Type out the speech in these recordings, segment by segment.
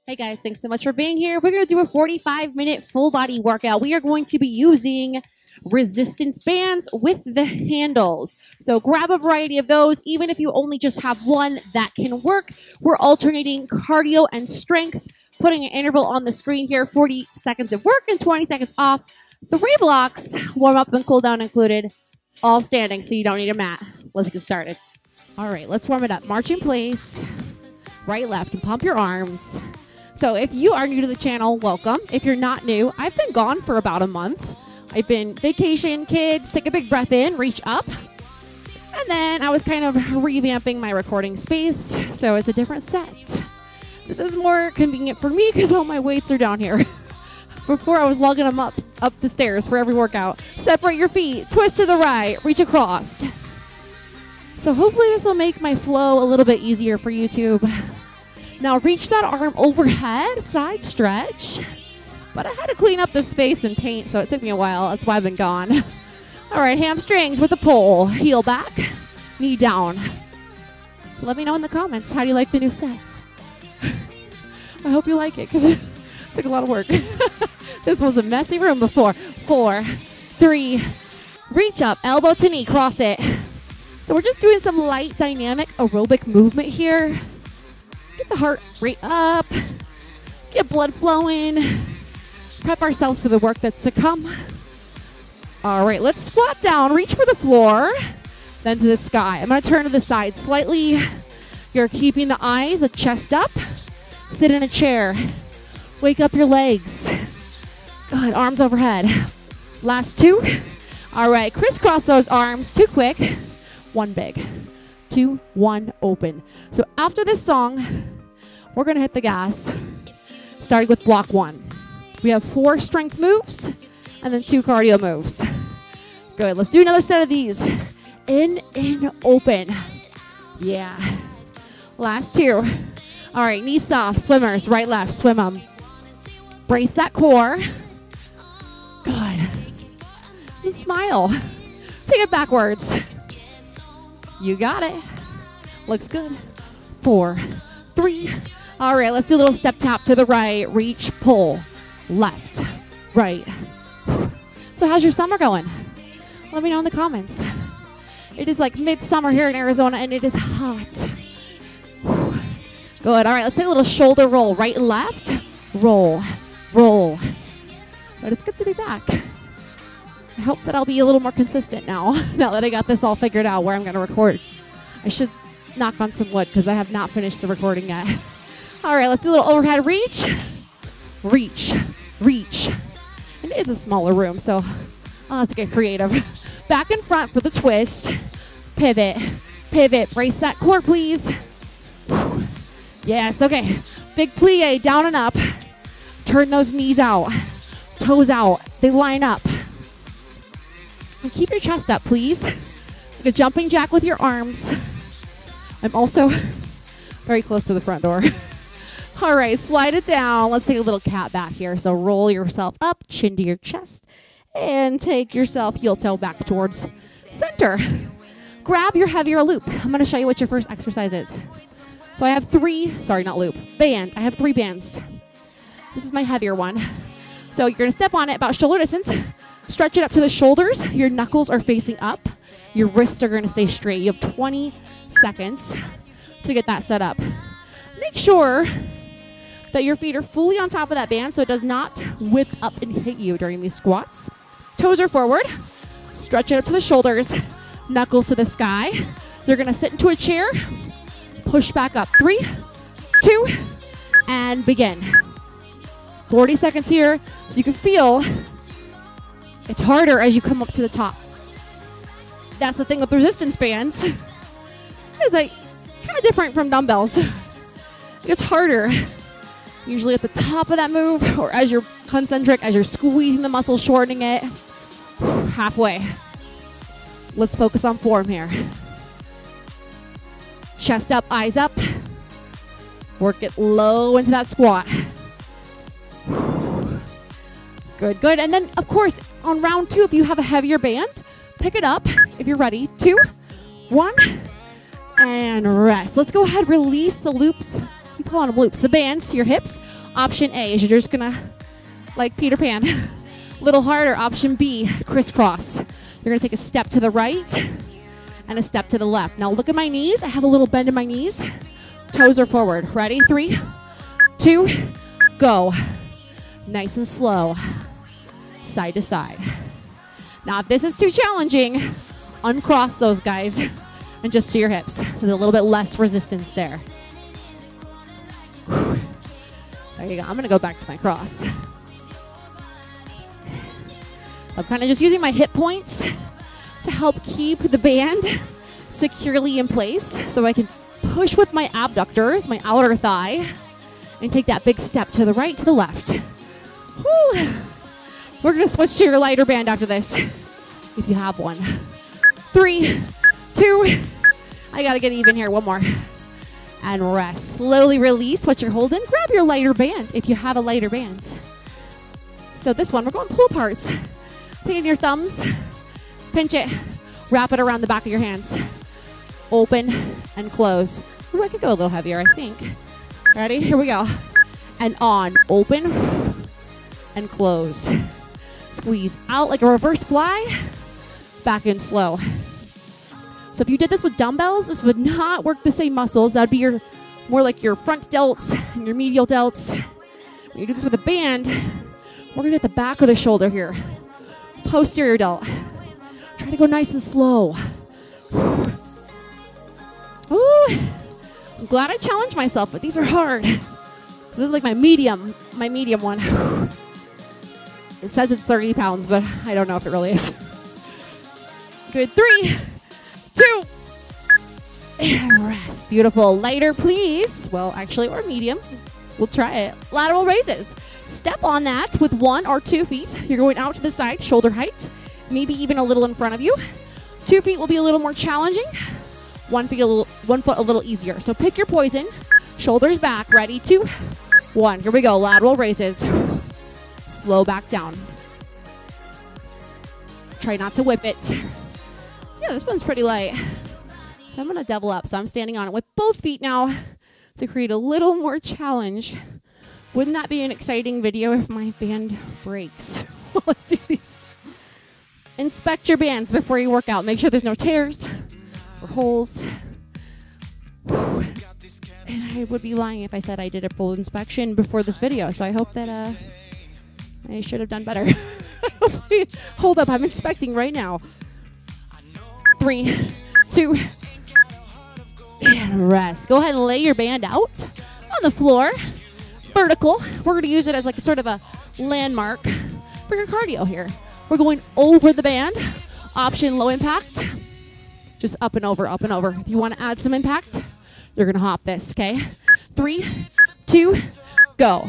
Hey guys, thanks so much for being here. We're going to do a 45-minute full body workout. We are going to be using resistance bands with the handles. So grab a variety of those. Even if you only just have one, that can work. We're alternating cardio and strength, putting an interval on the screen here, 40 seconds of work and 20 seconds off. 3 blocks, warm up and cool down included, all standing, so you don't need a mat. Let's get started. All right, let's warm it up. March in place, right, left, and pump your arms. So if you are new to the channel, welcome. If you're not new, I've been gone for about a month. I've been vacation, kids, take a big breath in, reach up. And then I was kind of revamping my recording space, so it's a different set. This is more convenient for me because all my weights are down here. Before I was lugging them up the stairs for every workout. Separate your feet, twist to the right, reach across. So hopefully this will make my flow a little bit easier for YouTube. Now reach that arm overhead, side stretch. But I had to clean up the space and paint, so it took me a while. That's why I've been gone. All right, hamstrings with a pull. Heel back, knee down. So let me know in the comments, how do you like the new set? I hope you like it, because it took a lot of work. This was a messy room before. 4, 3, reach up, elbow to knee, cross it. So we're just doing some light dynamic aerobic movement here. Get the heart rate up, get blood flowing, prep ourselves for the work that's to come. All right, let's squat down, reach for the floor, then to the sky. I'm gonna turn to the side slightly. You're keeping the eyes, the chest up. Sit in a chair, wake up your legs. Good, arms overhead. Last 2. All right, crisscross those arms, 2 quick, 1 big. 2, 1, open. So after this song, we're gonna hit the gas, starting with block 1. We have 4 strength moves and then 2 cardio moves. Good, let's do another set of these. In, open. Yeah. Last 2. All right, knees soft, swimmers, right, left, swim them. Brace that core. Good. And smile. Take it backwards. You got it. Looks good. 4, 3. All right, let's do a little step tap to the right. Reach, pull, left, right. So how's your summer going? Let me know in the comments. It is like midsummer here in Arizona, and it is hot. Good. All right, let's take a little shoulder roll. Right and left. Roll, roll. But it's good to be back. I hope that I'll be a little more consistent now that I got this all figured out where I'm going to record. I should knock on some wood because I have not finished the recording yet. All right, let's do a little overhead reach. Reach, reach. And it is a smaller room, so I'll have to get creative. Back and front for the twist. Pivot, pivot. Brace that core, please. Yes, okay. Big plie, down and up. Turn those knees out, toes out. They line up. And keep your chest up, please. Like a jumping jack with your arms. I'm also very close to the front door. All right, slide it down. Let's take a little cat back here. So roll yourself up, chin to your chest, and take yourself heel toe back towards center. Grab your heavier loop. I'm going to show you what your first exercise is. So I have 3, sorry, not loop, band. I have 3 bands. This is my heavier one. So you're going to step on it about shoulder distance. Stretch it up to the shoulders. Your knuckles are facing up. Your wrists are going to stay straight. You have 20 seconds to get that set up. Make sure that your feet are fully on top of that band so it does not whip up and hit you during these squats. Toes are forward. Stretch it up to the shoulders. Knuckles to the sky. You're going to sit into a chair. Push back up. 3, 2, and begin. 40 seconds here so you can feel it's harder as you come up to the top. That's the thing with resistance bands. It's like kind of different from dumbbells. It's harder usually at the top of that move or as you're concentric, as you're squeezing the muscle, shortening it. Halfway. Let's focus on form here. Chest up, eyes up. Work it low into that squat. Good, good. And then, of course, on round 2, if you have a heavier band, pick it up if you're ready. 2, 1, and rest. Let's go ahead, release the loops keep calling them loops. The bands to your hips. Option A is you're just gonna, like Peter Pan, a little harder. Option B, crisscross. You're gonna take a step to the right and a step to the left. Now look at my knees. I have a little bend in my knees. Toes are forward. Ready? 3, 2, go. Nice and slow. Side to side. Now if this is too challenging, uncross those guys and just to your hips with a little bit less resistance there. There you go. I'm gonna go back to my cross. So I'm kind of just using my hip points to help keep the band securely in place so I can push with my abductors, my outer thigh, and take that big step to the right, to the left. Whew. We're gonna switch to your lighter band after this, if you have one. 3, 2, I gotta get even here, one more. And rest. Slowly release what you're holding. Grab your lighter band if you have a lighter band. So this one, we're going pull aparts. Taking your thumbs, pinch it, wrap it around the back of your hands. Open and close. Ooh, I could go a little heavier, I think. Ready? Here we go. And on. Open and close. Squeeze out like a reverse fly. Back in slow. So if you did this with dumbbells, this would not work the same muscles. That would be your more like your front delts and your medial delts. When you do this with a band, we're gonna hit the back of the shoulder here. Posterior delt. Try to go nice and slow. Ooh. I'm glad I challenged myself, but these are hard. So this is like my medium one. It says it's 30 pounds, but I don't know if it really is. Good. 3, 2, and rest. Beautiful. Lighter, please. Well, actually, or medium. We'll try it. Lateral raises. Step on that with 1 or 2 feet. You're going out to the side, shoulder height, maybe even a little in front of you. 2 feet will be a little more challenging. 1 foot a little easier. So pick your poison. Shoulders back. Ready? 2, 1. Here we go. Lateral raises. Slow back down. Try not to whip it. Yeah, this one's pretty light. So I'm going to double up. So I'm standing on it with both feet now to create a little more challenge. Wouldn't that be an exciting video if my band breaks while I do these? Inspect your bands before you work out. Make sure there's no tears or holes. And I would be lying if I said I did a full inspection before this video. So I hope that I should have done better. Hold up, I'm inspecting right now. 3, 2, and rest. Go ahead and lay your band out on the floor. Vertical. We're going to use it as like a sort of a landmark for your cardio here. We're going over the band. Option low impact. Just up and over, up and over. If you want to add some impact, you're going to hop this, okay? 3, 2, go.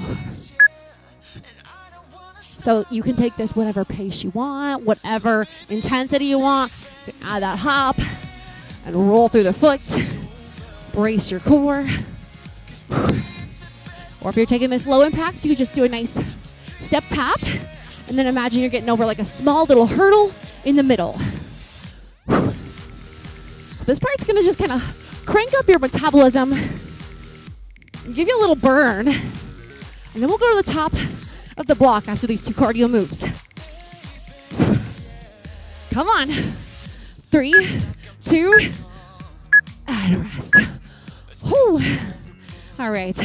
So you can take this whatever pace you want, whatever intensity you want. You can add that hop and roll through the foot. Brace your core. Or if you're taking this low impact, you can just do a nice step tap. And then imagine you're getting over like a small little hurdle in the middle. This part's going to just kind of crank up your metabolism, give you a little burn. And then we'll go to the top of the block after these 2 cardio moves. Come on. 3, 2, and rest. Whew. All right.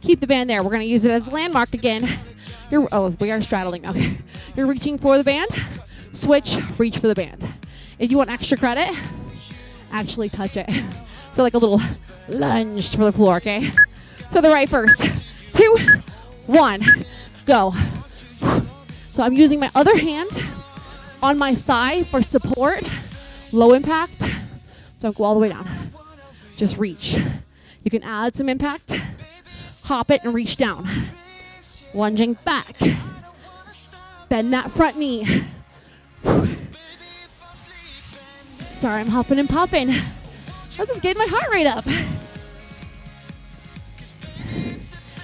Keep the band there. We're going to use it as a landmark again. We are straddling. Okay. You're reaching for the band. Switch, reach for the band. If you want extra credit, actually touch it. So like a little lunge for the floor, okay? To the right first. 2, 1. Go. So I'm using my other hand on my thigh for support. Low impact. Don't go all the way down. Just reach. You can add some impact. Hop it and reach down. Lunging back. Bend that front knee. Sorry, I'm hopping and popping. This is getting my heart rate up.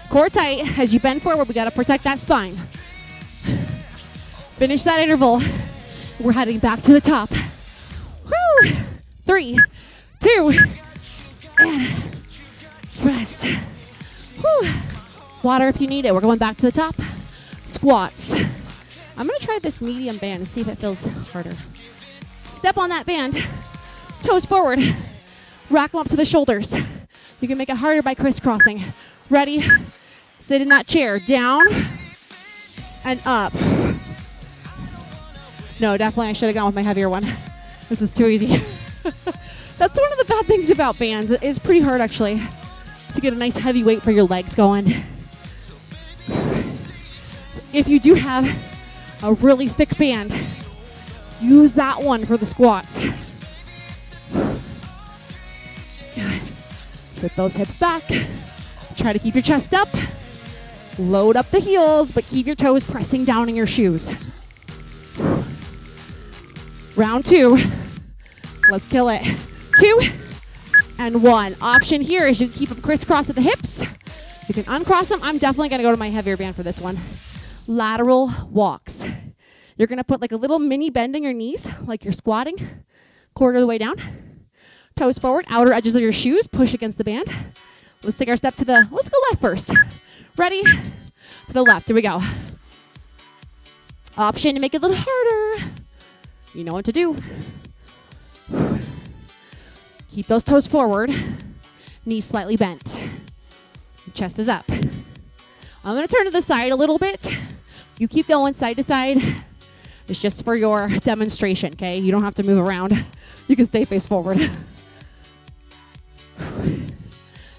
Core tight. As you bend forward, we got to protect that spine. Finish that interval. We're heading back to the top. Woo! 3, 2, and rest. Whew. Water if you need it. We're going back to the top. Squats. I'm going to try this medium band and see if it feels harder. Step on that band. Toes forward. Rack them up to the shoulders. You can make it harder by crisscrossing. Ready? Sit in that chair. Down and up. No, definitely I should have gone with my heavier one. This is too easy. That's one of the bad things about bands. It is pretty hard, actually, to get a nice heavy weight for your legs going. If you do have a really thick band, use that one for the squats. Good. Sit those hips back. Try to keep your chest up. Load up the heels, but keep your toes pressing down in your shoes. Round 2. Let's kill it. 2 and 1. Option here is you keep them crisscross at the hips. You can uncross them. I'm definitely going to go to my heavier band for this one. Lateral walks. You're going to put like a little mini bend in your knees, like you're squatting, quarter of the way down. Toes forward, outer edges of your shoes, push against the band. Let's take our step to the, let's go left first. Ready? To the left, here we go. Option to make it a little harder. You know what to do. Keep those toes forward, knees slightly bent. Chest is up. I'm going to turn to the side a little bit. You keep going side to side. It's just for your demonstration, okay? You don't have to move around. You can stay face forward.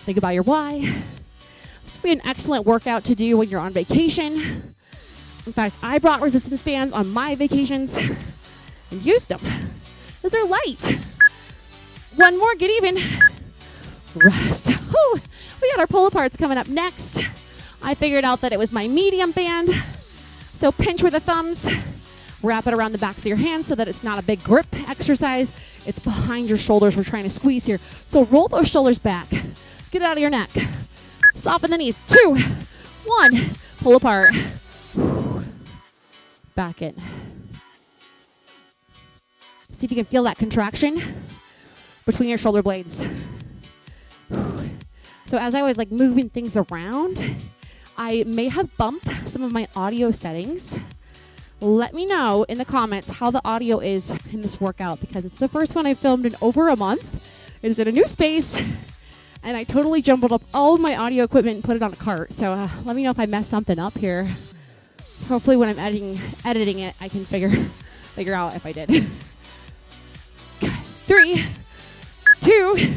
Think about your why. This would be an excellent workout to do when you're on vacation. In fact, I brought resistance bands on my vacations and used them because they're light. One more, get even. Rest. Whew. We got our pull aparts coming up next. I figured out that it was my medium band. So pinch with the thumbs, wrap it around the backs of your hands so that it's not a big grip exercise. It's behind your shoulders. We're trying to squeeze here. So roll those shoulders back. Get it out of your neck. Soften the knees. 2, 1. Pull apart. Back in. See if you can feel that contraction between your shoulder blades. So as I was like moving things around, I may have bumped some of my audio settings. Let me know in the comments how the audio is in this workout because it's the first one I filmed in over a month. It is in a new space and I totally jumbled up all of my audio equipment and put it on a cart. So let me know if I messed something up here. Hopefully when I'm editing it, I can figure out if I did. 3, 2,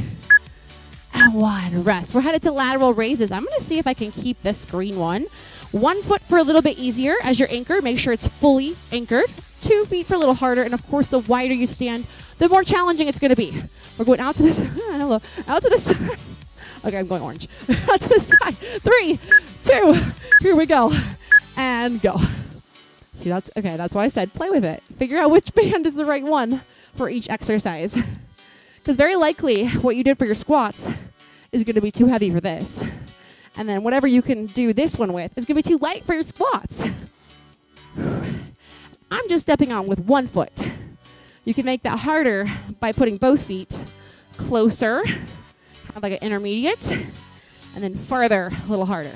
and 1. Rest. We're headed to lateral raises. I'm going to see if I can keep this green one. 1 foot for a little bit easier as your anchor. Make sure it's fully anchored. 2 feet for a little harder. And of course, the wider you stand, the more challenging it's going to be. We're going out to this. Hello. Out to the side. Okay, I'm going orange. Out to the side. 3, 2. Here we go. And go. See, that's okay. That's why I said play with it. Figure out which band is the right one for each exercise. Because very likely what you did for your squats is going to be too heavy for this. And then whatever you can do this one with is going to be too light for your squats. I'm just stepping on with 1 foot. You can make that harder by putting both feet closer, kind of like an intermediate, and then farther, a little harder.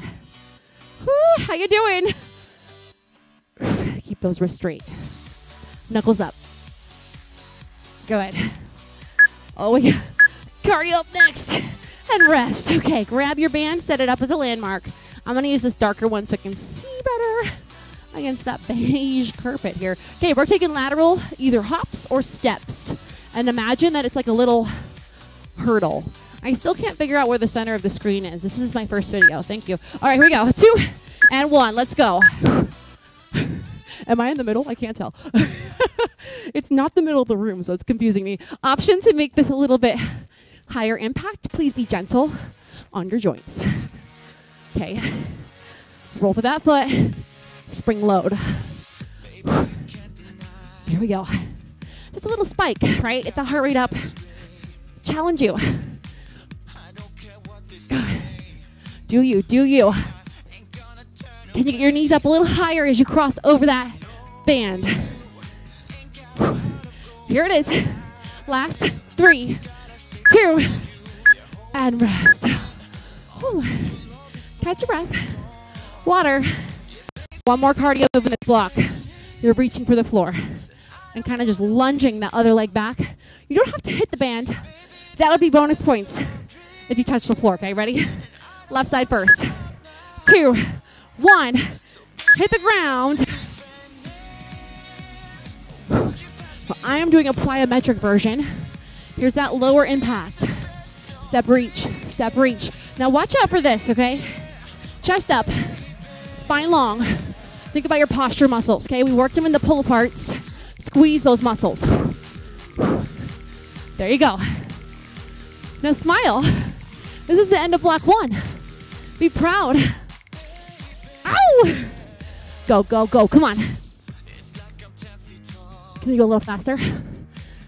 Whew, how you doing? Keep those wrists straight. Knuckles up. Go ahead. Oh, we got cardio up next. And rest. Okay, grab your band, set it up as a landmark. I'm going to use this darker one so I can see better against that beige carpet here. Okay, we're taking lateral, either hops or steps. And imagine that it's like a little hurdle. I still can't figure out where the center of the screen is. This is my first video. Thank you. All right, here we go. 2 and 1. Let's go. Am I in the middle? I can't tell. It's not the middle of the room, so it's confusing me. Option to make this a little bit higher impact. Please be gentle on your joints. Okay. Roll to that foot. Spring load. Here we go. Just a little spike, right? Get the heart rate up. Challenge you. Good. Do you, do you. Can you get your knees up a little higher as you cross over that band? Here it is. Last 3, 2, and rest. Whew. Catch your breath. Water. One more cardio move in this block. You're reaching for the floor and kind of just lunging that other leg back. You don't have to hit the band. That would be bonus points if you touch the floor, okay? Ready? Left side first. 2, 1. Hit the ground. Well, I am doing a plyometric version. Here's that lower impact. Step reach, step reach. Now watch out for this, okay? Chest up, spine long. Think about your posture muscles, okay? We worked them in the pull aparts. Squeeze those muscles. There you go. Now smile. This is the end of block 1. Be proud. Ow! Go, go, go. Come on. Can you go a little faster?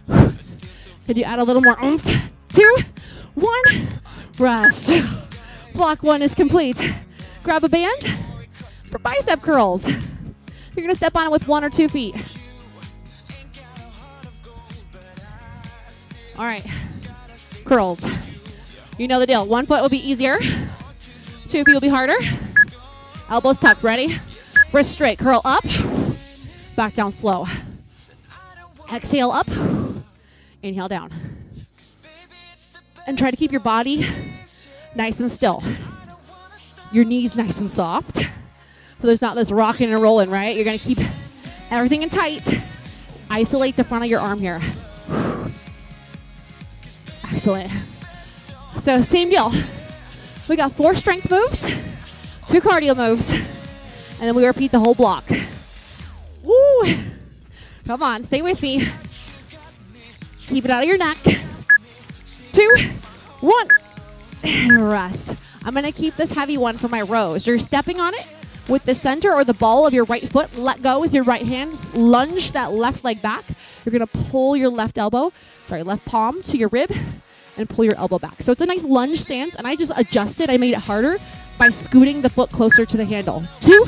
Could you add a little more oomph? 2, 1. Rest. Block 1 is complete. Grab a band for bicep curls. You're going to step on it with 1 or 2 feet. All right. Curls. You know the deal. 1 foot will be easier. 2 feet will be harder. Elbows tucked. Ready? Wrist straight. Curl up. Back down slow. Exhale up. Inhale down. And try to keep your body nice and still. Your knees nice and soft. So there's not this rocking and rolling, right? You're going to keep everything in tight. Isolate the front of your arm here. Excellent. So same deal. We got 4 strength moves, 2 cardio moves, and then we repeat the whole block. Woo! Come on, stay with me. Keep it out of your neck. 2, 1, and rest. I'm gonna keep this heavy one for my rows. You're stepping on it with the center or the ball of your right foot. Let go with your right hand. Lunge that left leg back. You're gonna pull your left palm to your rib and pull your elbow back. So it's a nice lunge stance, and I just adjusted. I made it harder by scooting the foot closer to the handle. 2,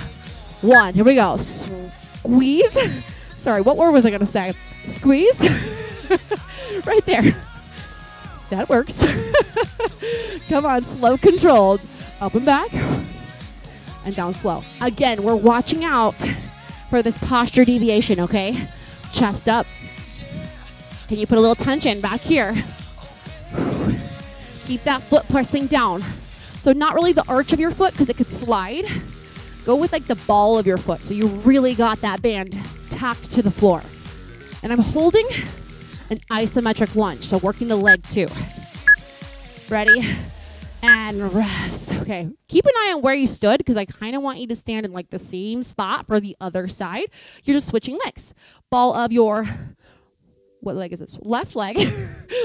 1, here we go. Squeeze. Sorry, what word was I gonna say? Squeeze. Right there. That works. Come on, slow, controlled. Up and back, and down slow. Again, we're watching out for this posture deviation, okay? Chest up. Can you put a little tension back here? Keep that foot pressing down. So not really the arch of your foot because it could slide. Go with like the ball of your foot so you really got that band tacked to the floor. And I'm holding an isometric lunge, so working the leg too. Ready? And rest. Okay, keep an eye on where you stood because I kind of want you to stand in like the same spot for the other side. You're just switching legs. Ball of your, what leg is this? Left leg.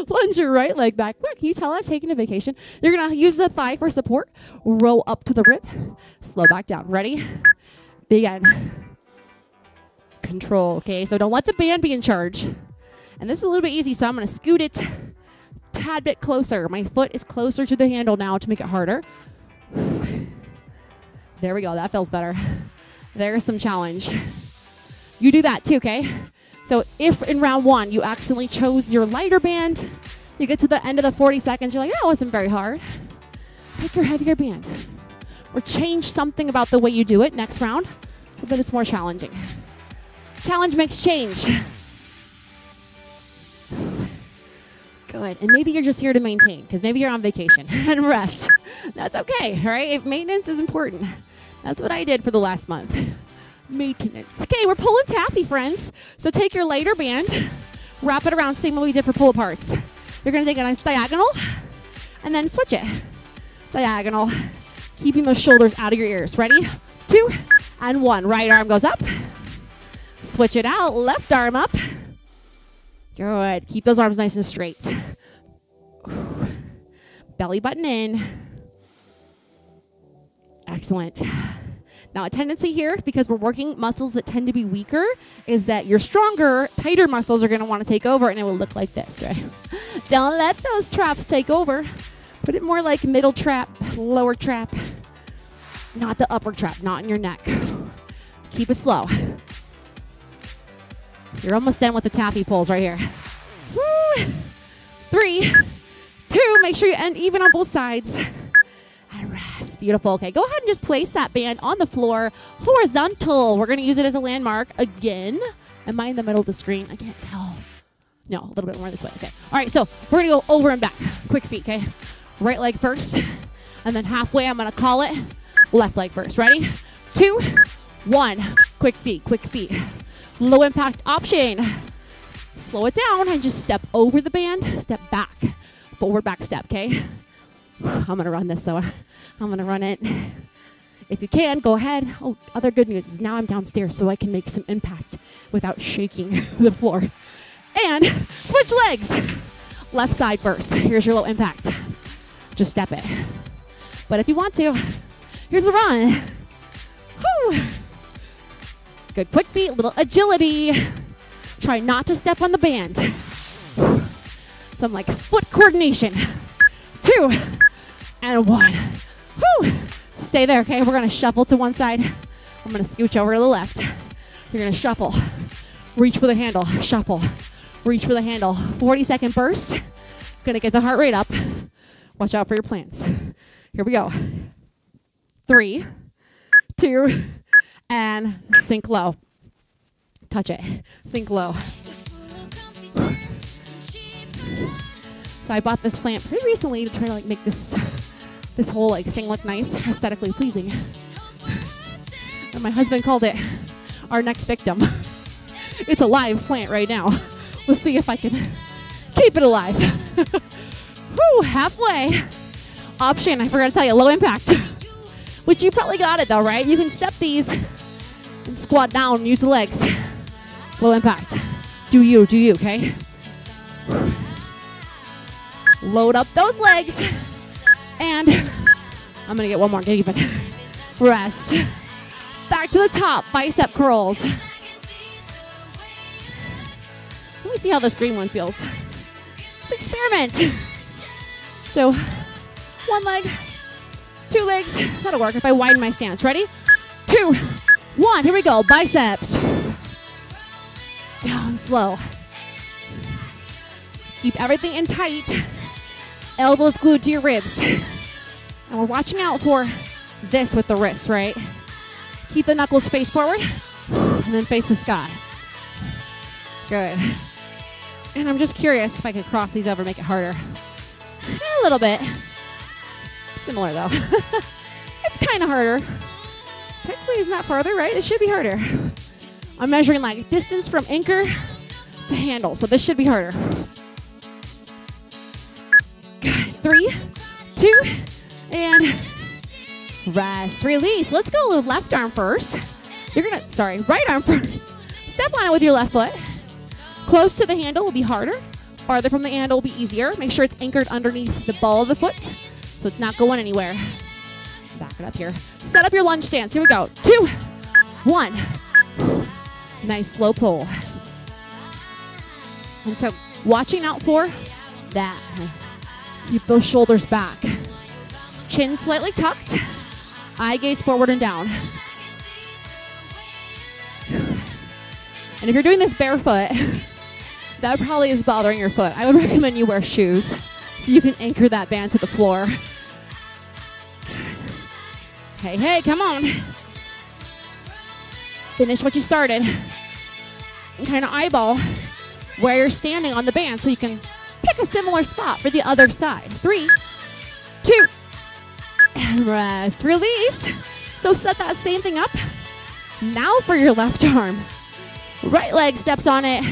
Lunge your right leg back. What, can you tell I've taken a vacation? You're gonna use the thigh for support. Roll up to the rib. Slow back down. Ready? Begin. Control, okay? So don't let the band be in charge. And this is a little bit easy, so I'm gonna scoot it a tad bit closer. My foot is closer to the handle now to make it harder. There we go, that feels better. There's some challenge. You do that too, okay? So if in round 1 you accidentally chose your lighter band, you get to the end of the 40 seconds, you're like, that wasn't very hard. Pick your heavier band. Or change something about the way you do it next round so that it's more challenging. Challenge makes change. Good. And maybe you're just here to maintain because maybe you're on vacation and rest. That's okay, all right? If maintenance is important. That's what I did for the last month. Maintenance. Okay, we're pulling taffy, friends. So take your lighter band, wrap it around, same way we did for pull aparts. You're going to take a nice diagonal and then switch it. Diagonal. Keeping those shoulders out of your ears. Ready? 2 and 1. Right arm goes up. Switch it out. Left arm up. Good. Keep those arms nice and straight. Belly button in. Excellent. Now, a tendency here, because we're working muscles that tend to be weaker, is that your stronger, tighter muscles are going to want to take over, and it will look like this, right? Don't let those traps take over. Put it more like middle trap, lower trap, not the upper trap, not in your neck. Keep it slow. You're almost done with the taffy pulls right here. Woo. 3, 2, make sure you end even on both sides. And rest. Beautiful. Okay, go ahead and just place that band on the floor, horizontal. We're going to use it as a landmark again. Am I in the middle of the screen? I can't tell. No, a little bit more this way. Okay. All right, so we're going to go over and back. Quick feet, okay? Right leg first, and then halfway, I'm going to call it left leg first. Ready? 2, 1. Quick feet, quick feet. Low impact option. Slow it down and just step over the band, step back. Forward back step, okay? I'm going to run this, though. I'm going to run it. If you can, go ahead. Oh, other good news is now I'm downstairs, so I can make some impact without shaking the floor. And switch legs. Left side first. Here's your low impact. Just step it. But if you want to, here's the run. Woo. Good quick feet, little agility. Try not to step on the band. Some like foot coordination. 2 and 1. Woo. Stay there, okay? We're going to shuffle to one side. I'm going to scooch over to the left. You're going to shuffle. Reach for the handle. Shuffle. Reach for the handle. 40-second burst. Going to get the heart rate up. Watch out for your plants. Here we go. 3, 2, and sink low. Touch it. Sink low. So I bought this plant pretty recently to try to like make this whole like thing look nice, aesthetically pleasing. And my husband called it our next victim. It's a live plant right now. We'll see if I can keep it alive. Woo, halfway. Option, I forgot to tell you, low impact. Which you probably got it though, right? You can step these and squat down, use the legs. Low impact. Do you, okay? Load up those legs. And I'm gonna get one more, get even. Rest. Back to the top, bicep curls. Let me see how this green one feels. Let's experiment. So, 1 leg, 2 legs. That'll work if I widen my stance. Ready? 2, 1. Here we go. Biceps. Down slow. Keep everything in tight. Elbows glued to your ribs. And we're watching out for this with the wrists, right? Keep the knuckles face forward and then face the sky. Good. And I'm just curious if I could cross these over, make it harder. A little bit. Similar though. It's kind of harder. Technically it's not farther, right? It should be harder. I'm measuring like distance from anchor to handle, so this should be harder. Good. 3, 2, and rest. Release. Let's go left arm first. Right arm first. Step on it with your left foot. Close to the handle will be harder. Farther from the handle will be easier. Make sure it's anchored underneath the ball of the foot so it's not going anywhere. Back it up here. Set up your lunge stance. Here we go. 2, 1. Nice slow pull. And so watching out for that. Keep those shoulders back. Chin slightly tucked. Eye gaze forward and down. And if you're doing this barefoot, that probably is bothering your foot. I would recommend you wear shoes so you can anchor that band to the floor. Hey, come on. Finish what you started. And kind of eyeball where you're standing on the band so you can pick a similar spot for the other side. 3, 2, and rest. Release. So set that same thing up. Now for your left arm. Right leg steps on it.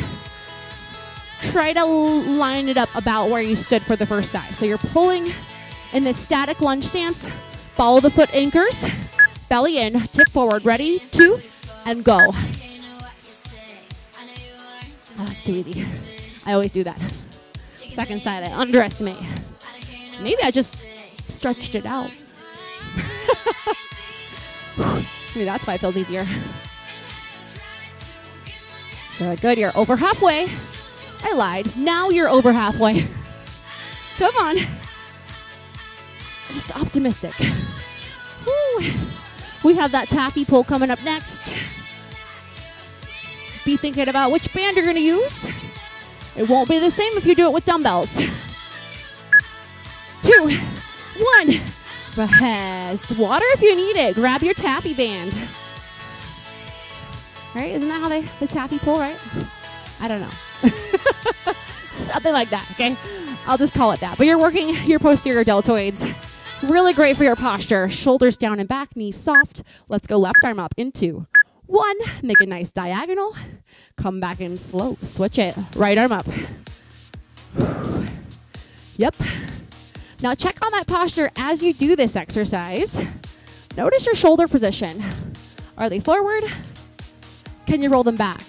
Try to line it up about where you stood for the first side. So you're pulling in this static lunge stance. Follow the foot anchors. Belly in. Tip forward. Ready? 2, and go. Oh, that's too easy. I always do that. Second side, I underestimate. Maybe I just stretched it out. Maybe that's why it feels easier. Good, you're over halfway. I lied. Now you're over halfway. Come on. Just optimistic. Woo. We have that tacky pull coming up next. Be thinking about which band you're going to use. It won't be the same if you do it with dumbbells. 2, 1. Best. Water if you need it. Grab your tappy band. Right? Isn't that how the tappy pull, right? I don't know. Something like that, okay? I'll just call it that. But you're working your posterior deltoids. Really great for your posture. Shoulders down and back, knees soft. Let's go left arm up into 1. Make a nice diagonal. Come back in slow. Switch it. Right arm up. Yep. Now check on that posture as you do this exercise. Notice your shoulder position. Are they forward? Can you roll them back?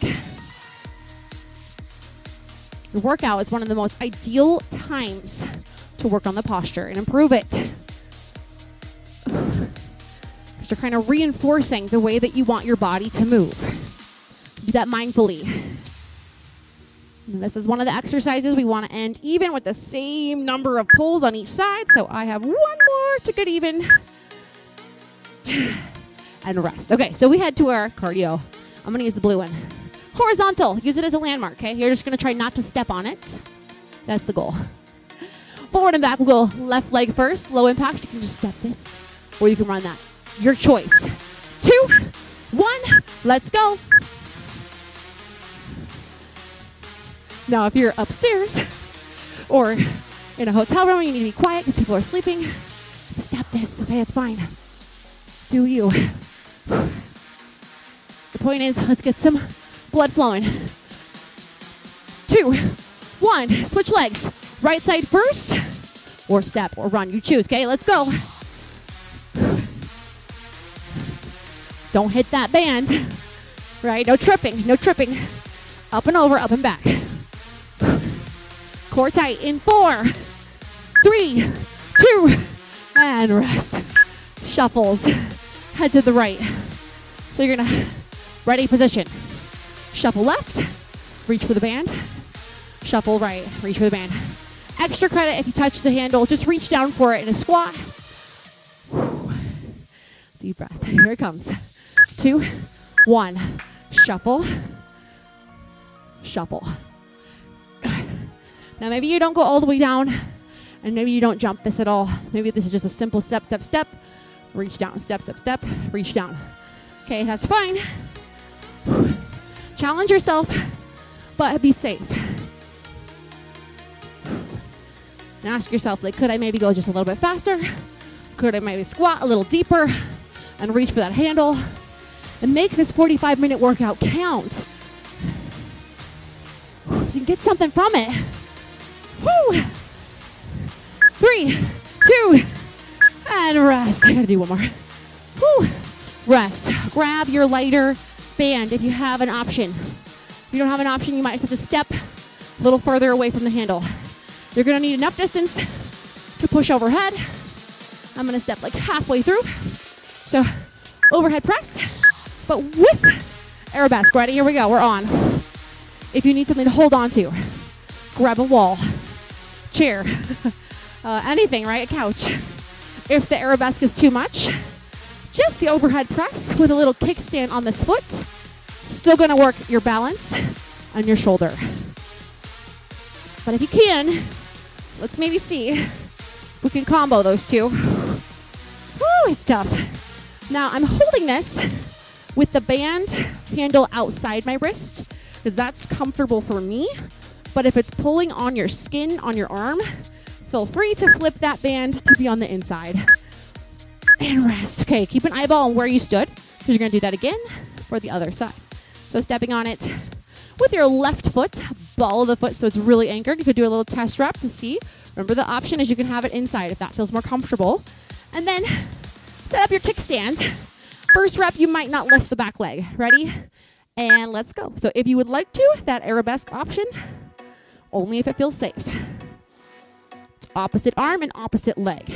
Your workout is one of the most ideal times to work on the posture and improve it. Because you're kind of reinforcing the way that you want your body to move. Do that mindfully. And this is one of the exercises we want to end even with the same number of pulls on each side. So I have 1 more to get even. And rest. Okay, so we head to our cardio. I'm going to use the blue one. Horizontal. Use it as a landmark, okay? You're just going to try not to step on it. That's the goal. Forward and back. We'll go left leg first. Low impact. You can just step this, or you can run that. Your choice. 2, 1. Let's go. Now, if you're upstairs or in a hotel room, you need to be quiet because people are sleeping. Step this. Okay, it's fine. Do you. The point is, let's get some blood flowing. 2, 1. Switch legs. Right side first, or step, or run. You choose, okay? Let's go. Don't hit that band, right? No tripping, no tripping. Up and over, up and back. Core tight in 4, 3, 2, and rest. Shuffles. Head to the right. So you're gonna, ready position. Shuffle left, reach for the band. Shuffle right, reach for the band. Extra credit if you touch the handle, just reach down for it in a squat. Deep breath, here it comes. 2, 1, shuffle, shuffle. Good. Now maybe you don't go all the way down, and maybe you don't jump this at all. Maybe this is just a simple step, step, step, reach down, step, step, step, reach down. Okay, that's fine. Challenge yourself, but be safe. And ask yourself, like, could I maybe go just a little bit faster? Could I maybe squat a little deeper and reach for that handle? And make this 45-minute workout count. So you can get something from it. Woo! 3, 2, and rest. I gotta do one more. Woo! Rest. Grab your lighter band if you have an option. If you don't have an option, you might just have to step a little further away from the handle. You're gonna need enough distance to push overhead. I'm gonna step like halfway through. So overhead press, but with Aerobic. Ready? Here we go, we're on. If you need something to hold on to, grab a wall, chair, anything, right? A couch. If the Aerobic is too much, just the overhead press with a little kickstand on this foot. Still gonna work your balance and your shoulder. But if you can, let's maybe see if we can combo those two. Woo, it's tough. Now I'm holding this with the band handle outside my wrist because that's comfortable for me. But if it's pulling on your skin, on your arm, feel free to flip that band to be on the inside. And rest. Okay, keep an eyeball on where you stood because you're gonna do that again for the other side. So stepping on it with your left foot, ball of the foot so it's really anchored. You could do a little test rep to see. Remember, the option is you can have it inside if that feels more comfortable. And then set up your kickstand. First rep, you might not lift the back leg. Ready? And let's go. So if you would like to, that Aerobic option, only if it feels safe. It's opposite arm and opposite leg.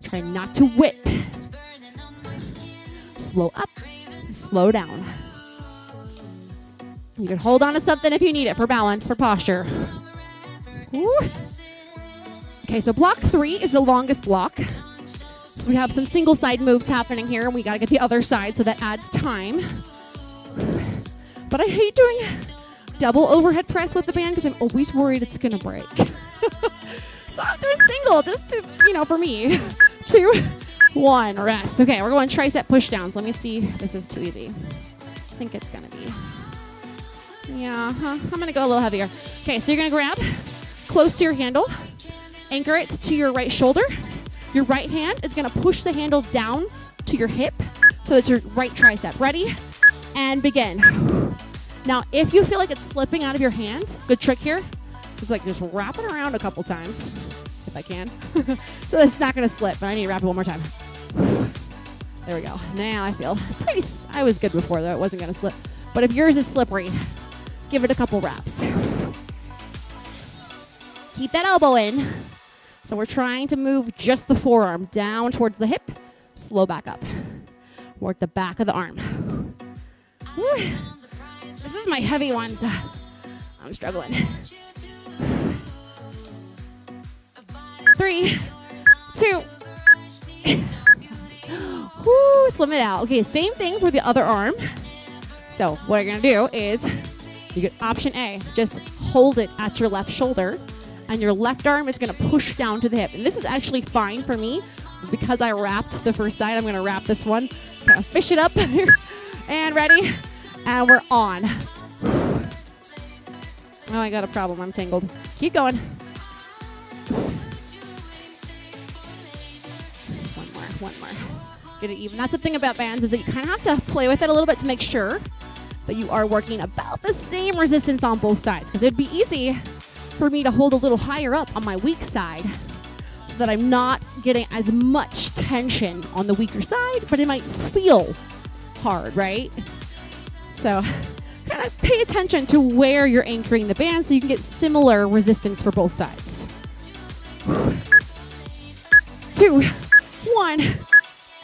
Try not to whip. Slow up, slow down. You can hold on to something if you need it for balance, for posture. Woo. Okay, so block 3 is the longest block. So we have some single side moves happening here, and we got to get the other side, so that adds time. But I hate doing double overhead press with the band because I'm always worried it's going to break. So I'm doing single just to, for me. 2, 1, rest. Okay, we're going tricep push downs. Let me see if this is too easy. I think it's gonna be. Yeah, I'm gonna go a little heavier. Okay, so you're gonna grab close to your handle, anchor it to your right shoulder. Your right hand is gonna push the handle down to your hip, so it's your right tricep. Ready? And begin. Now, if you feel like it's slipping out of your hand, good trick here is like just wrap it around a couple times, if I can. So it's not gonna slip, but I need to wrap it one more time. There we go. Now I feel pretty, I was good before though, it wasn't gonna slip. But if yours is slippery, give it a couple wraps. Keep that elbow in. So we're trying to move just the forearm down towards the hip, slow back up. Work the back of the arm. Whew. This is my heavy one, so I'm struggling. 3, 2. Whoo, swim it out. Okay, same thing for the other arm. So what you're gonna do is, you get option A, just hold it at your left shoulder, and your left arm is gonna push down to the hip. And this is actually fine for me, because I wrapped the first side, I'm gonna wrap this one. Kind of fish it up, and ready, and we're on. Oh, I got a problem, I'm tangled. Keep going. One more. Get it even. That's the thing about bands, is that you kind of have to play with it a little bit to make sure that you are working about the same resistance on both sides, because it'd be easy for me to hold a little higher up on my weak side so that I'm not getting as much tension on the weaker side, but it might feel hard, right? So kind of pay attention to where you're anchoring the band so you can get similar resistance for both sides. 2, 1,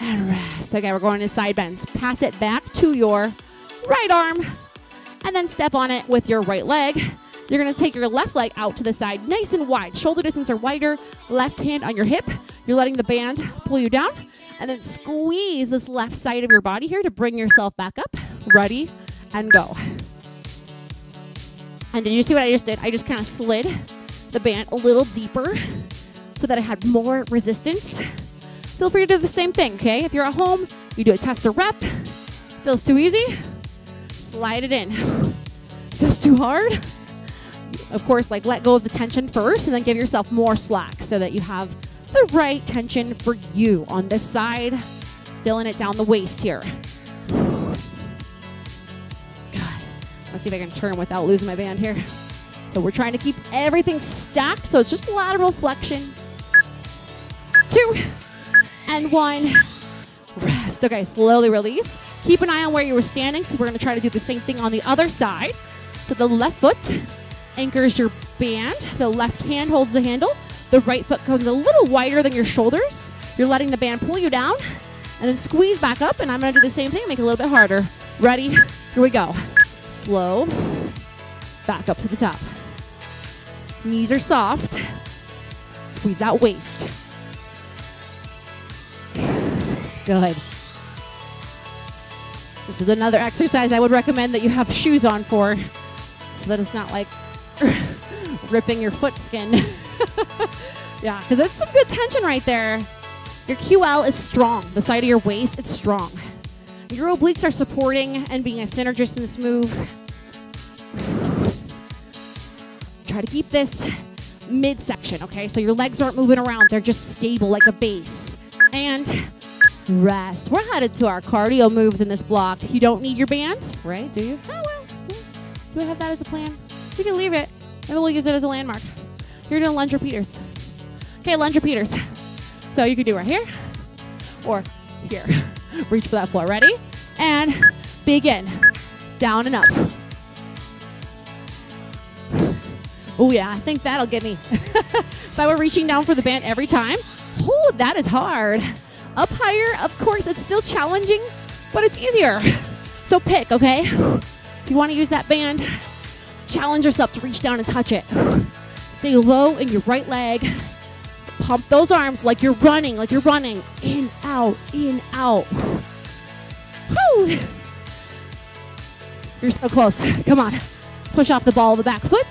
and rest. Okay, we're going to side bends. Pass it back to your right arm, and then step on it with your right leg. You're gonna take your left leg out to the side, nice and wide. Shoulder distance or wider, left hand on your hip. You're letting the band pull you down, and then squeeze this left side of your body here to bring yourself back up. Ready, and go. And did you see what I just did? I just kind of slid the band a little deeper so that I had more resistance. Feel free to do the same thing, okay? If you're at home, you do a test or rep. Feels too easy, slide it in. Feels too hard, of course, like let go of the tension first and then give yourself more slack so that you have the right tension for you on this side. Feeling it down the waist here. God. Let's see if I can turn without losing my band here. So we're trying to keep everything stacked, so it's just lateral flexion. 2, and 1. Rest. Okay, slowly release. Keep an eye on where you were standing, so we're gonna try to do the same thing on the other side. So the left foot anchors your band. The left hand holds the handle. The right foot comes a little wider than your shoulders. You're letting the band pull you down, and then squeeze back up, and I'm gonna do the same thing, make it a little bit harder. Ready? Here we go. Slow. Back up to the top. Knees are soft. Squeeze that waist. Good. This is another exercise I would recommend that you have shoes on for, so that it's not like ripping your foot skin. Yeah, because that's some good tension right there. Your QL is strong. The side of your waist, it's strong. Your obliques are supporting and being a synergist in this move. Try to keep this midsection, okay? So your legs aren't moving around. They're just stable like a base. And rest. We're headed to our cardio moves in this block. You don't need your band, right? Do you? Oh, well. Do I have that as a plan? We can leave it. Maybe we'll use it as a landmark. You're doing lunge repeaters. Okay, lunge repeaters. So you can do right here or here. Reach for that floor. Ready? And begin. Down and up. Oh yeah, I think that'll get me. If I were reaching down for the band every time, oh, that is hard. Up higher, of course, it's still challenging, but it's easier. So pick, okay? If you want to use that band, challenge yourself to reach down and touch it. Stay low in your right leg. Pump those arms like you're running, In, out, in, out. Woo! You're so close. Come on. Push off the ball of the back foot.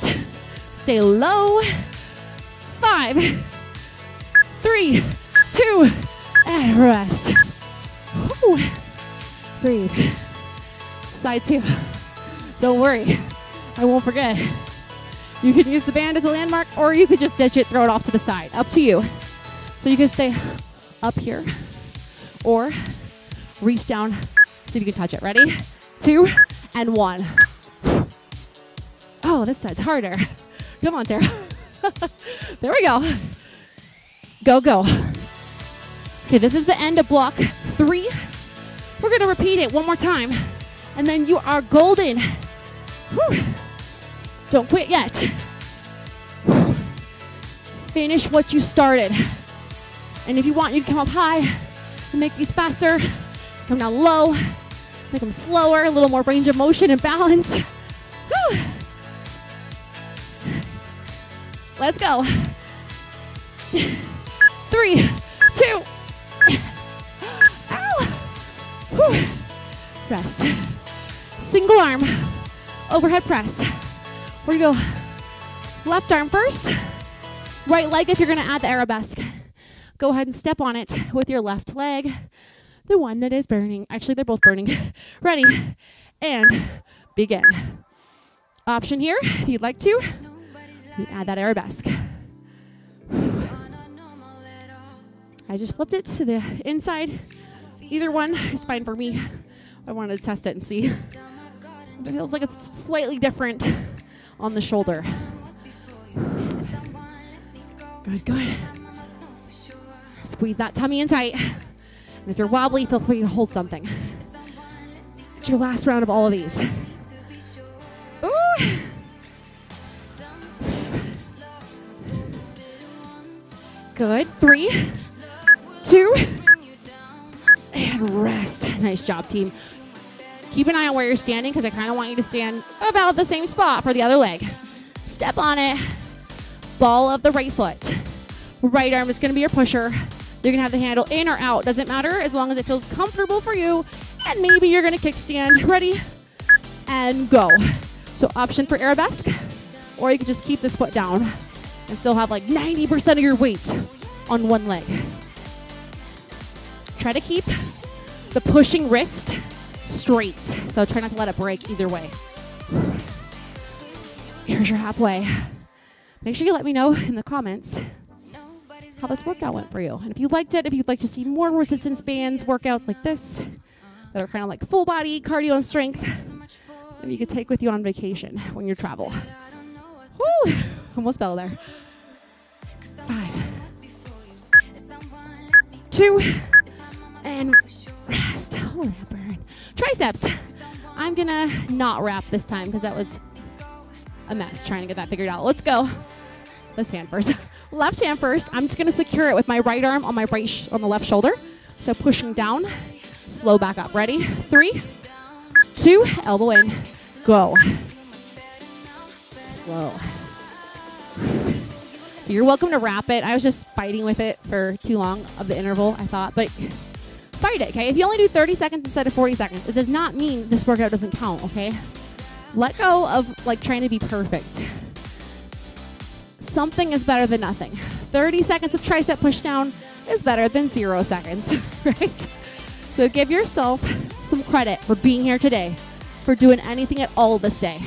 Stay low. 5, 3, 2, And rest. Whew. Breathe. Side 2. Don't worry, I won't forget. You can use the band as a landmark, or you could just ditch it, throw it off to the side. Up to you. So you can stay up here, or reach down, see if you can touch it. Ready? 2 and 1. Oh, this side's harder. Come on, Tara. There we go. Go, go. Okay, this is the end of block 3. We're gonna repeat it one more time, and then you are golden. Whew. Don't quit yet. Finish what you started. And if you want, you can come up high and make these faster. Come down low, make them slower, a little more range of motion and balance. Whew. Let's go. 3, 2. Ow. Whew. Rest. Single arm overhead press. We're gonna go left arm first, right leg if you're gonna add the arabesque. Go ahead and step on it with your left leg, the one that is burning. Actually, they're both burning. Ready, and begin. Option here, if you'd like to, you add that arabesque. I just flipped it to the inside. Either one is fine for me. I wanted to test it and see. It feels like it's slightly different on the shoulder. Good, good. Squeeze that tummy in tight. And if you're wobbly, feel free to hold something. It's your last round of all of these. Ooh. Good. 3, 2, and rest. Nice job, team. Keep an eye on where you're standing, because I kind of want you to stand about the same spot for the other leg. Step on it. Ball of the right foot. Right arm is going to be your pusher. You're going to have the handle in or out. Doesn't matter as long as it feels comfortable for you. And maybe you're going to kickstand. Ready? And go. So option for arabesque, or you could just keep this foot down and still have like 90% of your weight on one leg. Try to keep the pushing wrist straight. So try not to let it break either way. Here's your halfway. Make sure you let me know in the comments how this workout went for you. And if you liked it, if you'd like to see more resistance bands workouts like this, that are kind of like full body cardio and strength, that you could take with you on vacation when you travel. Woo! Almost fell there. 5, 2, and rest. Oh, that burn. Triceps. I'm gonna not wrap this time because that was a mess trying to get that figured out. Let's go. This hand first. Left hand first. I'm just gonna secure it with my right arm on my on the left shoulder. So pushing down, slow back up. Ready? 3, 2, elbow in, go. Slow. So you're welcome to wrap it. I was just fighting with it for too long of the interval, I thought, but fight it, okay? If you only do 30 seconds instead of 40 seconds, it does not mean this workout doesn't count, okay? Let go of like trying to be perfect. Something is better than nothing. 30 seconds of tricep push down is better than 0 seconds, right? So give yourself some credit for being here today, for doing anything at all this day.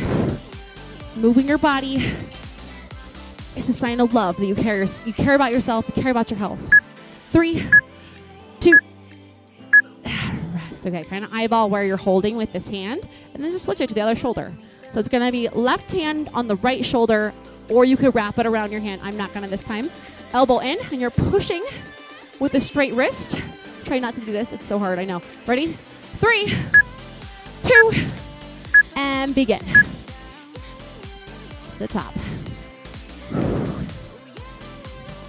Moving your body is a sign of love that you care about yourself, you care about your health. 3, 2, rest. Okay, kind of eyeball where you're holding with this hand, and then just switch it to the other shoulder. So it's gonna be left hand on the right shoulder, or you could wrap it around your hand. I'm not gonna this time. Elbow in, and you're pushing with a straight wrist. Try not to do this, it's so hard, I know. Ready? 3, 2, and begin. To the top.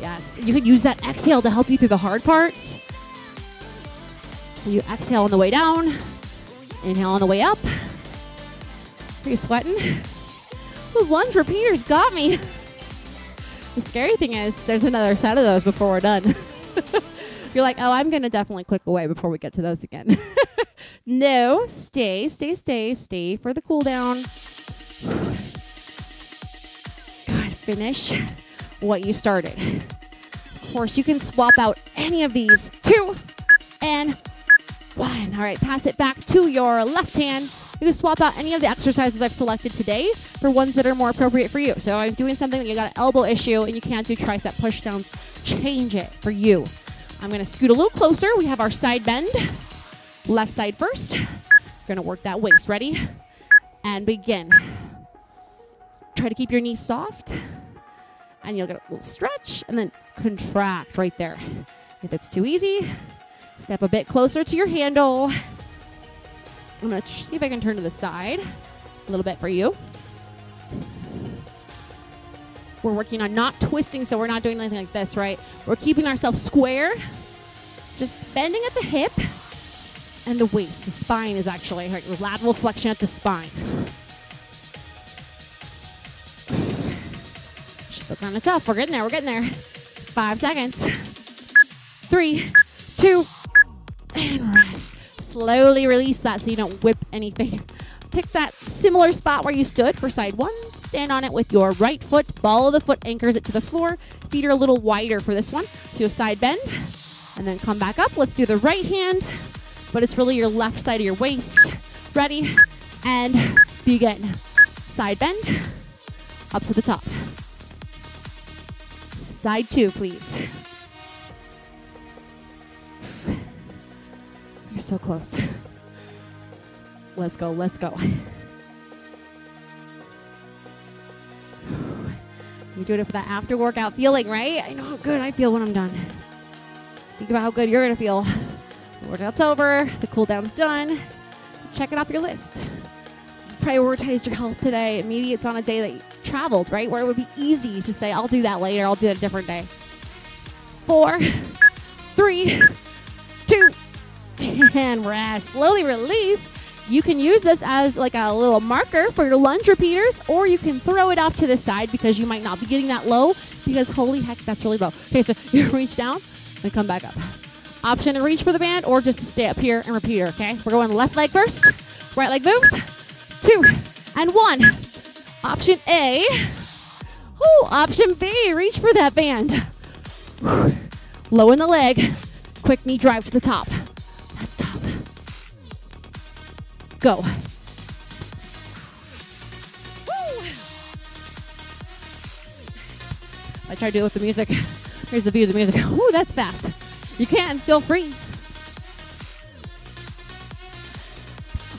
Yes, you could use that exhale to help you through the hard parts. So you exhale on the way down, inhale on the way up. Are you sweating? Those lunge repeaters got me. The scary thing is there's another set of those before we're done. You're like, oh, I'm going to definitely click away before we get to those again. No, stay for the cool down. Good, finish what you started. course, you can swap out any of these. 2 and 1. All right, pass it back to your left hand. You can swap out any of the exercises I've selected today for ones that are more appropriate for you. So I'm doing something that you got an elbow issue and you can't do tricep pushdowns. Change it for you. I'm going to scoot a little closer. We have our side bend. Left side first. We're going to work that waist. Ready? And begin. Try to keep your knees soft. And you'll get a little stretch and then contract right there. If it's too easy, step a bit closer to your handle. I'm going to see if I can turn to the side a little bit for you. We're working on not twisting, so we're not doing anything like this, right? We're keeping ourselves square, just bending at the hip and the waist. The spine is actually, right, lateral flexion at the spine. Should look kind of tough. We're getting there. We're getting there. 5 seconds. 3, 2, and rest. Slowly release that so you don't whip anything. Pick that similar spot where you stood for side 1. Stand on it with your right foot. Ball of the foot anchors it to the floor. Feet are a little wider for this one. Do a side bend. And then come back up. Let's do the right hand. But it's really your left side of your waist. Ready? And begin. Side bend. Up to the top. Side 2, please. You're so close. Let's go, let's go. You're doing it for that after workout feeling, right? I know how good I feel when I'm done. Think about how good you're gonna feel. The workout's over, the cool down's done. Check it off your list. Prioritize your health today. Maybe it's on a day that you traveled, right? Where it would be easy to say, I'll do that later, I'll do it a different day. 4, 3, 2, and rest. Slowly release. You can use this as like a little marker for your lunge repeaters, or you can throw it off to the side because you might not be getting that low because holy heck, that's really low. Okay, so you reach down and come back up. Option to reach for the band or just to stay up here and repeater, okay? We're going left leg first. Right leg moves. 2 and 1. Option A. Ooh, option B, reach for that band. Low in the leg. Quick knee drive to the top. That's tough. Go. Woo. I try to do it with the music. Here's the view of the music. Ooh, that's fast. You can, feel free.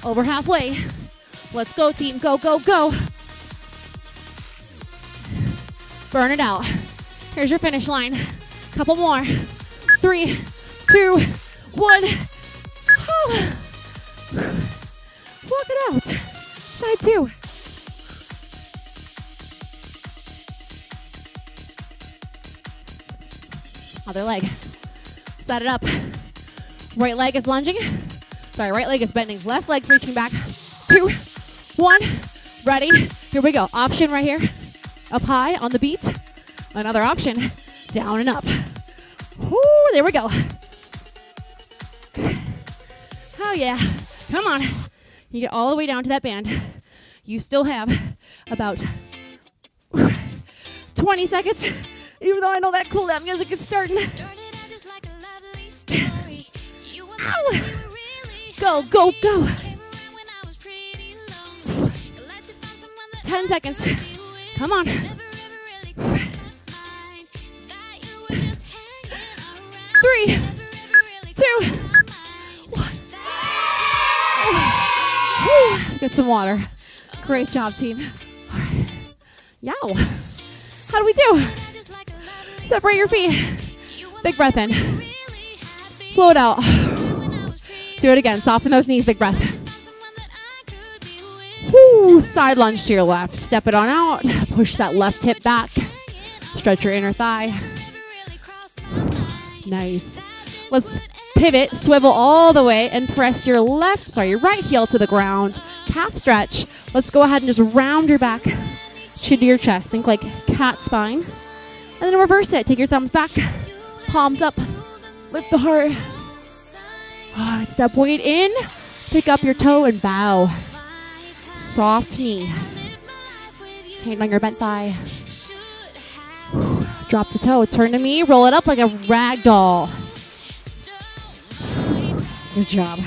Over halfway. Let's go, team. Go, go, go. Burn it out. Here's your finish line. Couple more. 3, 2, 1. Oh. Walk it out. Side 2. Other leg. Set it up. Right leg is lunging. Sorry, right leg is bending. Left leg's reaching back. 2, 1. Ready? Here we go. Option right here. Up high on the beat. Another option. Down and up. Woo, there we go. Oh yeah. Come on. You get all the way down to that band. You still have about 20 seconds. Even though I know that cool down music is starting. Ow. Go, go, go. 10 seconds. Come on. 3, 2, 1. Get some water. Great job, team. All right. Yow. How do we do? Separate your feet. Big breath in. Float out. Do it again. Soften those knees. Big breath. Woo. Side lunge to your left. Step it on out. Push that left hip back. Stretch your inner thigh. Nice. Let's pivot, swivel all the way, and press your right heel to the ground. Calf stretch. Let's go ahead and just round your back. Chin to your chest. Think like cat spines. And then reverse it. Take your thumbs back. Palms up. Lift the heart. Step weight in. Pick up your toe and bow. Soft knee. Hand on your bent thigh. Drop the toe, turn to me, roll it up like a rag doll. Good job.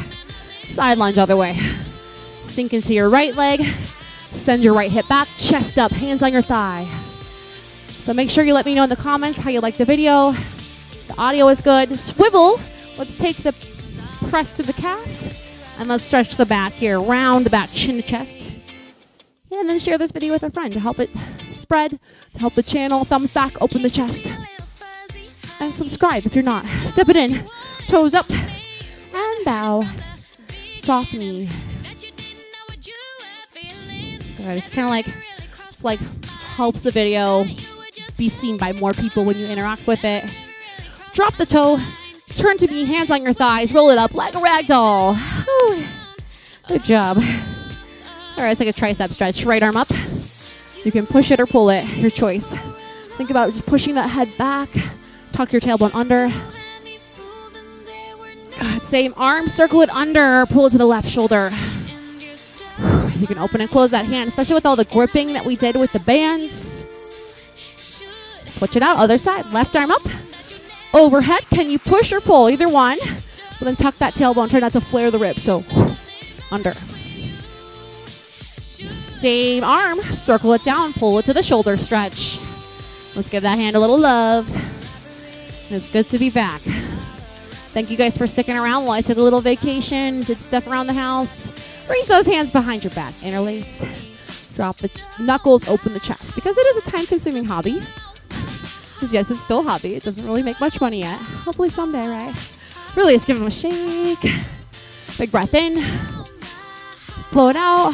Side lunge other way. Sink into your right leg. Send your right hip back, chest up, hands on your thigh. So make sure you let me know in the comments how you like the video. The audio is good. Swivel. Let's take the press to the calf. And let's stretch the back here. Round the back, chin to chest. And then share this video with a friend to help it spread, to help the channel. Thumbs back, open the chest. And subscribe if you're not. Step it in. Toes up. And bow. Soft knee. Good. It's kind of like, just like helps the video be seen by more people when you interact with it. Drop the toe. Turn to me, hands on your thighs. Roll it up like a rag doll. Whew. Good job. All right, let's take a tricep stretch. Right arm up. You can push it or pull it, your choice. Think about just pushing that head back. Tuck your tailbone under. Good. Same arm, circle it under, pull it to the left shoulder. You can open and close that hand, especially with all the gripping that we did with the bands. Switch it out, other side. Left arm up. Overhead, can you push or pull? Either one. But then tuck that tailbone, try not to flare the ribs. So, under. Same arm, circle it down, pull it to the shoulder stretch. Let's give that hand a little love. It's good to be back. Thank you guys for sticking around while I took a little vacation, did stuff around the house. Reach those hands behind your back, interlace. Drop the knuckles, open the chest. Because it is a time-consuming hobby. Because yes, it's still a hobby. It doesn't really make much money yet. Hopefully someday, right? Really, let's give them a shake. Big breath in. Blow it out.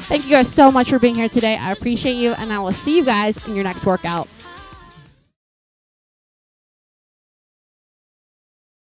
Thank you guys so much for being here today. I appreciate you, and I will see you guys in your next workout.